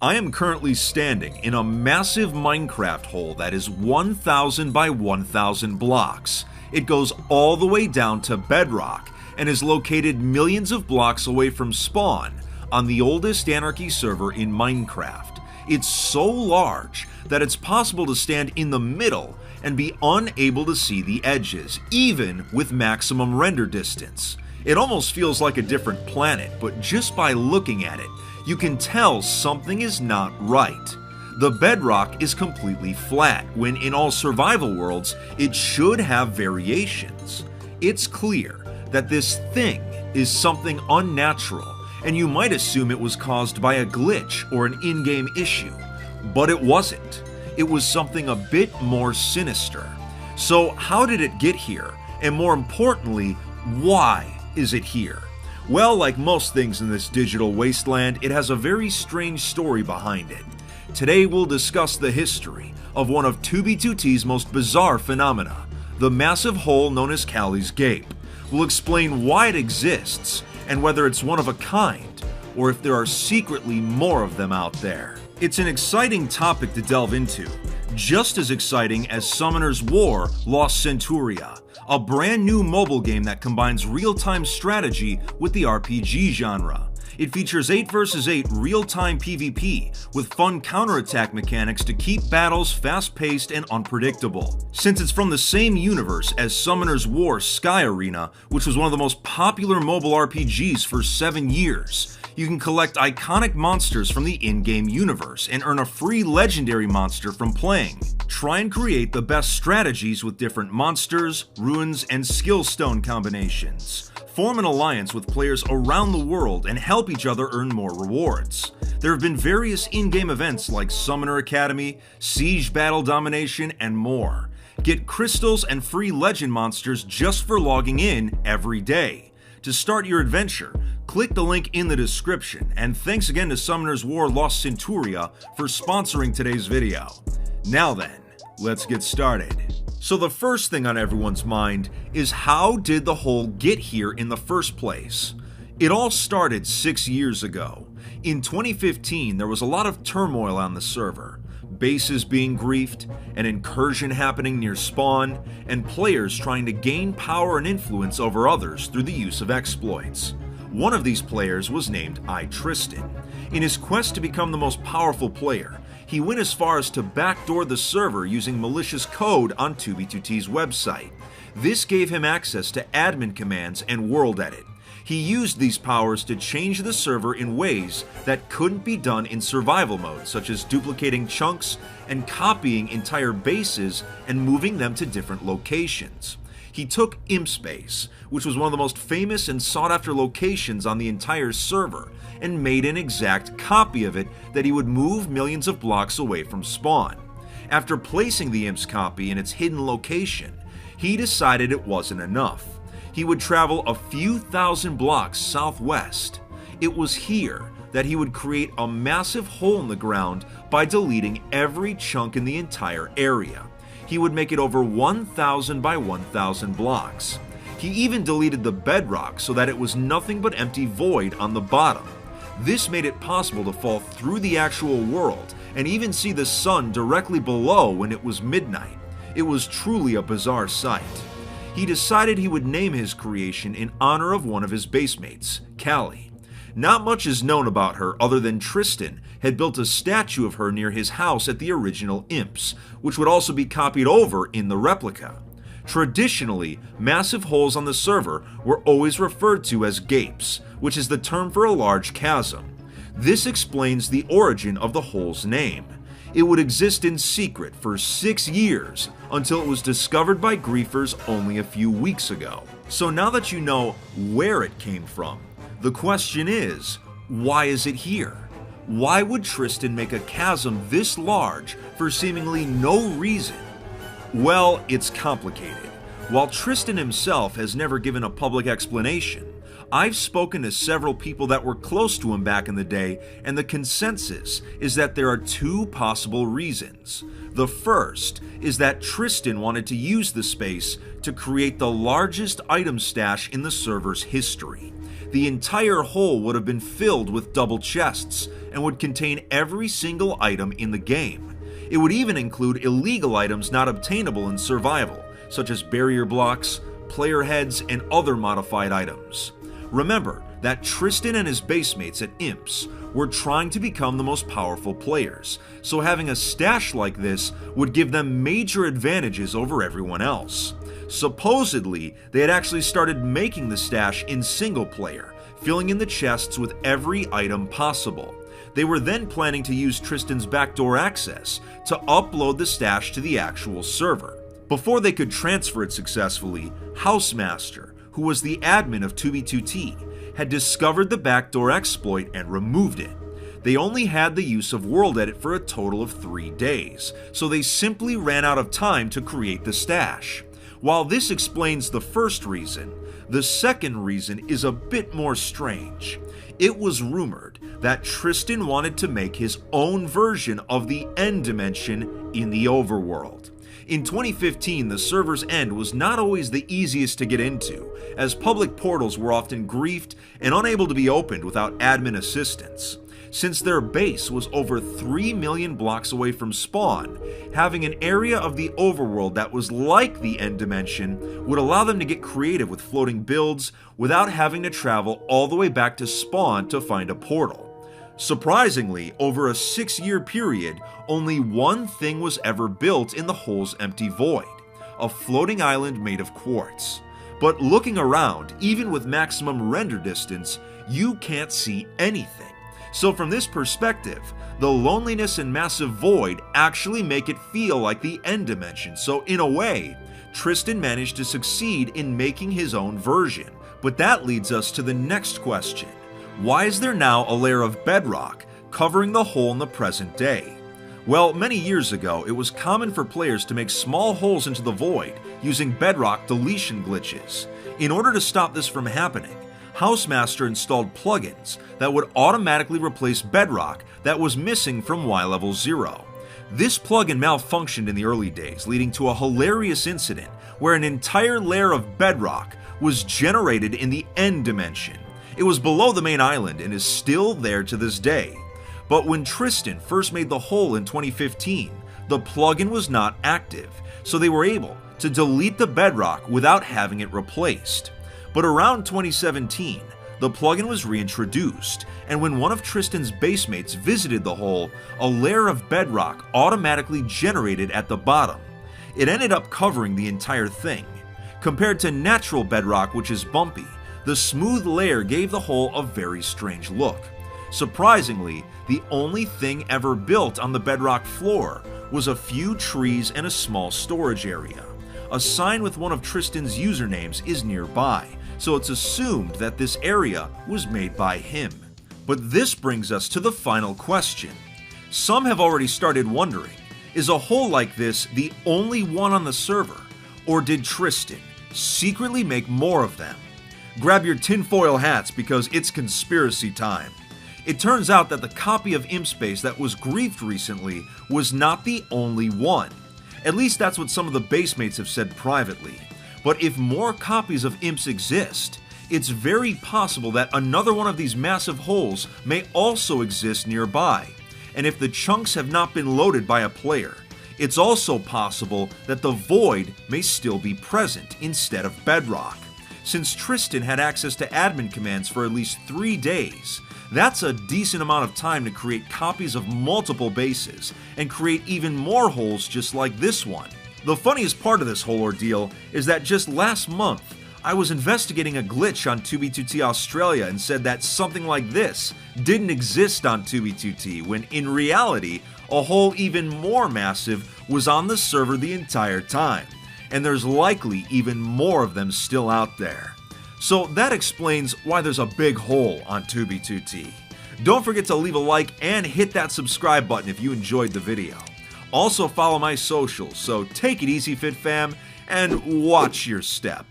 I am currently standing in a massive Minecraft hole that is 1,000 by 1,000 blocks. It goes all the way down to bedrock and is located millions of blocks away from spawn on the oldest Anarchy server in Minecraft. It's so large that it's possible to stand in the middle and be unable to see the edges, even with maximum render distance. It almost feels like a different planet, but just by looking at it, you can tell something is not right. The bedrock is completely flat, when in all survival worlds, it should have variations. It's clear that this thing is something unnatural, and you might assume it was caused by a glitch or an in-game issue. But it wasn't. It was something a bit more sinister. So how did it get here? And more importantly, why is it here? Well, like most things in this digital wasteland, it has a very strange story behind it. Today we'll discuss the history of one of 2B2T's most bizarre phenomena, the massive hole known as Callie's Gape. We'll explain why it exists and whether it's one of a kind, or if there are secretly more of them out there. It's an exciting topic to delve into, just as exciting as Summoner's War Lost Centuria, a brand new mobile game that combines real-time strategy with the RPG genre. It features 8 vs 8 real-time PvP with fun counterattack mechanics to keep battles fast-paced and unpredictable. Since it's from the same universe as Summoner's War Sky Arena, which was one of the most popular mobile RPGs for 7 years, you can collect iconic monsters from the in-game universe and earn a free legendary monster from playing. Try and create the best strategies with different monsters, ruins, and skill stone combinations. Form an alliance with players around the world and help each other earn more rewards. There have been various in-game events like Summoner Academy, Siege Battle Domination, and more. Get crystals and free legend monsters just for logging in every day. To start your adventure, click the link in the description, and thanks again to Summoner's War Lost Centuria for sponsoring today's video. Now then, let's get started. So the first thing on everyone's mind is, how did the hole get here in the first place? It all started 6 years ago. In 2015, there was a lot of turmoil on the server. Bases being griefed, an incursion happening near spawn, and players trying to gain power and influence over others through the use of exploits. One of these players was named iTristan. In his quest to become the most powerful player, he went as far as to backdoor the server using malicious code on 2B2T's website. This gave him access to admin commands and world edit. He used these powers to change the server in ways that couldn't be done in survival mode, such as duplicating chunks and copying entire bases and moving them to different locations. He took ImpSpace, which was one of the most famous and sought-after locations on the entire server, and made an exact copy of it that he would move millions of blocks away from spawn. After placing the Imp's copy in its hidden location, he decided it wasn't enough. He would travel a few thousand blocks southwest. It was here that he would create a massive hole in the ground by deleting every chunk in the entire area. He would make it over 1,000 by 1,000 blocks. He even deleted the bedrock so that it was nothing but empty void on the bottom. This made it possible to fall through the actual world and even see the sun directly below when it was midnight. It was truly a bizarre sight. He decided he would name his creation in honor of one of his basemates, Callie. Not much is known about her other than Tristan had built a statue of her near his house at the original Imps, which would also be copied over in the replica. Traditionally, massive holes on the server were always referred to as gapes, which is the term for a large chasm. This explains the origin of the hole's name. It would exist in secret for 6 years until it was discovered by griefers only a few weeks ago. So now that you know where it came from, the question is, why is it here? Why would Tristan make a chasm this large for seemingly no reason? Well, it's complicated. While Tristan himself has never given a public explanation, I've spoken to several people that were close to him back in the day, and the consensus is that there are 2 possible reasons. The first is that Tristan wanted to use the space to create the largest item stash in the server's history. the entire hole would have been filled with double chests and would contain every single item in the game. It would even include illegal items not obtainable in survival, such as barrier blocks, player heads, and other modified items. Remember that Tristan and his basemates at Imps were trying to become the most powerful players, so having a stash like this would give them major advantages over everyone else. Supposedly, they had actually started making the stash in single player, filling in the chests with every item possible. They were then planning to use Tristan's backdoor access to upload the stash to the actual server. Before they could transfer it successfully, Housemaster, who was the admin of 2b2t, had discovered the backdoor exploit and removed it. They only had the use of World Edit for a total of 3 days, so they simply ran out of time to create the stash. While this explains the first reason, the second reason is a bit more strange. It was rumored that Tristan wanted to make his own version of the End Dimension in the overworld. In 2015, the server's end was not always the easiest to get into, as public portals were often griefed and unable to be opened without admin assistance. Since their base was over 3 million blocks away from spawn, having an area of the overworld that was like the End Dimension would allow them to get creative with floating builds without having to travel all the way back to spawn to find a portal. Surprisingly, over a 6-year period, only one thing was ever built in the hole's empty void: a floating island made of quartz. But looking around, even with maximum render distance, you can't see anything. So from this perspective, the loneliness and massive void actually make it feel like the End Dimension, so in a way, Tristan managed to succeed in making his own version. But that leads us to the next question. Why is there now a layer of bedrock covering the hole in the present day? Well, many years ago, it was common for players to make small holes into the void using bedrock deletion glitches. In order to stop this from happening, Housemaster installed plugins that would automatically replace bedrock that was missing from Y-Level 0. This plugin malfunctioned in the early days, leading to a hilarious incident where an entire layer of bedrock was generated in the End Dimension. It was below the main island and is still there to this day. But when Tristan first made the hole in 2015, the plugin was not active, so they were able to delete the bedrock without having it replaced. But around 2017, the plugin was reintroduced, and when one of Tristan's basemates visited the hole, a layer of bedrock automatically generated at the bottom. It ended up covering the entire thing. Compared to natural bedrock, which is bumpy, the smooth layer gave the hole a very strange look. Surprisingly, the only thing ever built on the bedrock floor was a few trees and a small storage area. A sign with one of Tristan's usernames is nearby, so it's assumed that this area was made by him. But this brings us to the final question. Some have already started wondering, is a hole like this the only one on the server, or did Tristan secretly make more of them? Grab your tinfoil hats because it's conspiracy time. It turns out that the copy of ImpSpace that was griefed recently was not the only one. At least that's what some of the basemates have said privately. But if more copies of Imps exist, it's very possible that another one of these massive holes may also exist nearby. And if the chunks have not been loaded by a player, it's also possible that the void may still be present instead of bedrock. Since Tristan had access to admin commands for at least 3 days, that's a decent amount of time to create copies of multiple bases and create even more holes just like this one. The funniest part of this whole ordeal is that just last month, I was investigating a glitch on 2b2t Australia and said that something like this didn't exist on 2b2t, when in reality, a hole even more massive was on the server the entire time, and there's likely even more of them still out there. So that explains why there's a big hole on 2b2t. Don't forget to leave a like and hit that subscribe button if you enjoyed the video. Also follow my socials, so take it easy FitFam and watch your step.